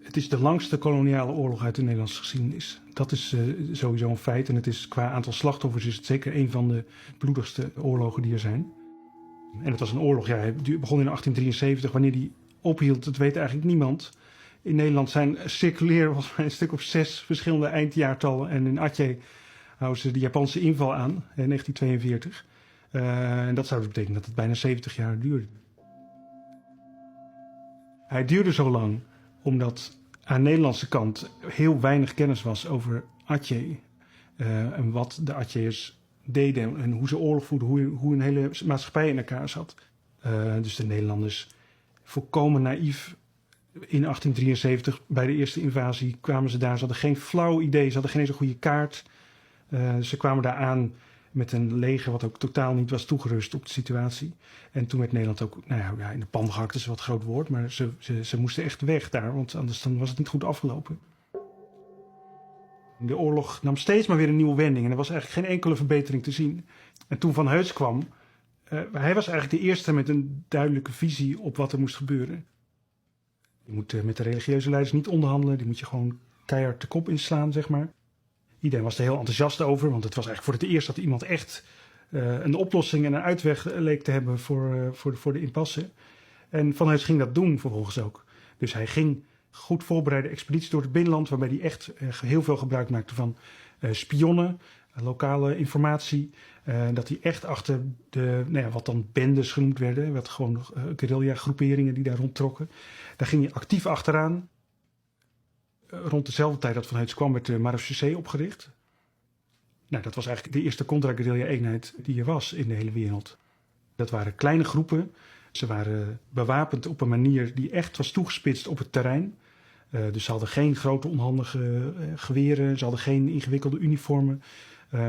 Het is de langste koloniale oorlog uit de Nederlandse geschiedenis. Dat is sowieso een feit. En het is, qua aantal slachtoffers is het zeker een van de bloedigste oorlogen die er zijn. En het was een oorlog, ja, die begon in 1873. Wanneer die ophield, dat weet eigenlijk niemand. In Nederland circuleren volgens mij een stuk of 6 verschillende eindjaartallen. En in Atje houden ze de Japanse inval aan, in 1942. En dat zou dus betekenen dat het bijna 70 jaar duurde. Hij duurde zo lang omdat aan de Nederlandse kant heel weinig kennis was over Atje. En wat de Atjeërs deden en hoe ze oorlog voerden, hoe een hele maatschappij in elkaar zat. Dus de Nederlanders, volkomen naïef, in 1873 bij de eerste invasie kwamen ze daar. Ze hadden geen flauw idee, ze hadden geen eens een goede kaart. Ze kwamen daar aan met een leger wat ook totaal niet was toegerust op de situatie. En toen werd Nederland ook, nou ja, in de pan gehakt is een wat groot woord, maar ze moesten echt weg daar, want anders dan was het niet goed afgelopen. De oorlog nam steeds maar weer een nieuwe wending en er was eigenlijk geen enkele verbetering te zien. En toen Van Heuts kwam, hij was eigenlijk de eerste met een duidelijke visie op wat er moest gebeuren. Je moet met de religieuze leiders niet onderhandelen, die moet je gewoon keihard de kop inslaan, zeg maar. Iedereen was er heel enthousiast over, want het was eigenlijk voor het eerst dat iemand echt een oplossing en een uitweg leek te hebben voor de impasse. En Van Heuts ging dat doen vervolgens ook. Dus hij ging goed voorbereide expedities door het binnenland, waarbij hij echt heel veel gebruik maakte van spionnen, lokale informatie. Dat hij echt achter de, nou ja, wat dan bendes genoemd werden, wat gewoon guerrilla-groeperingen die daar rondtrokken. Daar ging hij actief achteraan. Rond dezelfde tijd dat Van Heuts kwam werd de marechaussee opgericht. Nou, dat was eigenlijk de eerste contra-guerrilla-eenheid die er was in de hele wereld. Dat waren kleine groepen. Ze waren bewapend op een manier die echt was toegespitst op het terrein. Dus ze hadden geen grote onhandige geweren. Ze hadden geen ingewikkelde uniformen.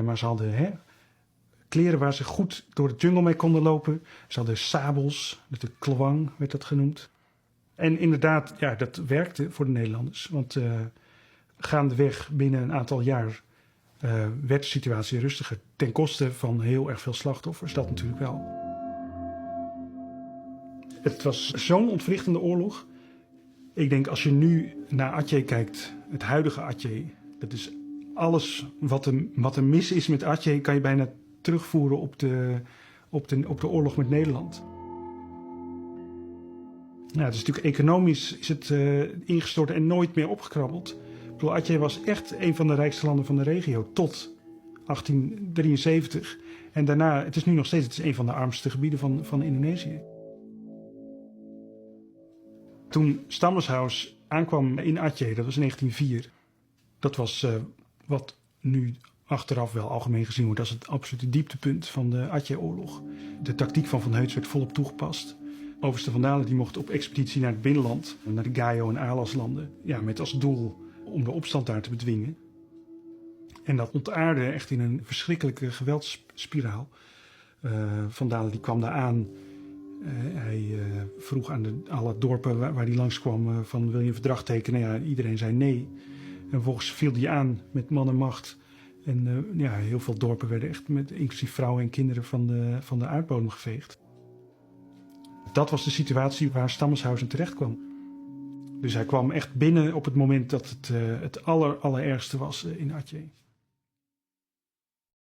Maar ze hadden kleren waar ze goed door de jungle mee konden lopen. Ze hadden sabels, de klawang werd dat genoemd. En inderdaad, ja, dat werkte voor de Nederlanders. Want gaandeweg binnen een aantal jaar werd de situatie rustiger. Ten koste van heel erg veel slachtoffers, dat natuurlijk wel. Het was zo'n ontwrichtende oorlog. Ik denk als je nu naar Atje kijkt, het huidige Atje, dat is alles wat er mis is met Atje, kan je bijna terugvoeren op de oorlog met Nederland. Ja, het is natuurlijk economisch is het ingestort en nooit meer opgekrabbeld. Ik bedoel, Atje was echt een van de rijkste landen van de regio tot 1873. En daarna, het is nu nog steeds het is een van de armste gebieden van Indonesië. Toen Stammelshausen aankwam in Atje, dat was in 1904. Dat was wat nu achteraf wel algemeen gezien wordt als het absolute dieptepunt van de Atje-oorlog. De tactiek van Van Heuts werd volop toegepast. Overste Van Dalen die mocht op expeditie naar het binnenland, naar de Gayo en Alaslanden. Ja, met als doel om de opstand daar te bedwingen. En dat ontaarde echt in een verschrikkelijke geweldsspiraal. Van Dalen die kwam daar aan. Hij vroeg aan alle dorpen waar hij langskwam van wil je een verdrag tekenen? Ja, iedereen zei nee. En vervolgens viel hij aan met man en macht. En ja, heel veel dorpen werden echt inclusief vrouwen en kinderen van de aardbodem geveegd. Dat was de situatie waar Stammelshausen terecht kwam. Dus hij kwam echt binnen op het moment dat het allerergste was in Atje.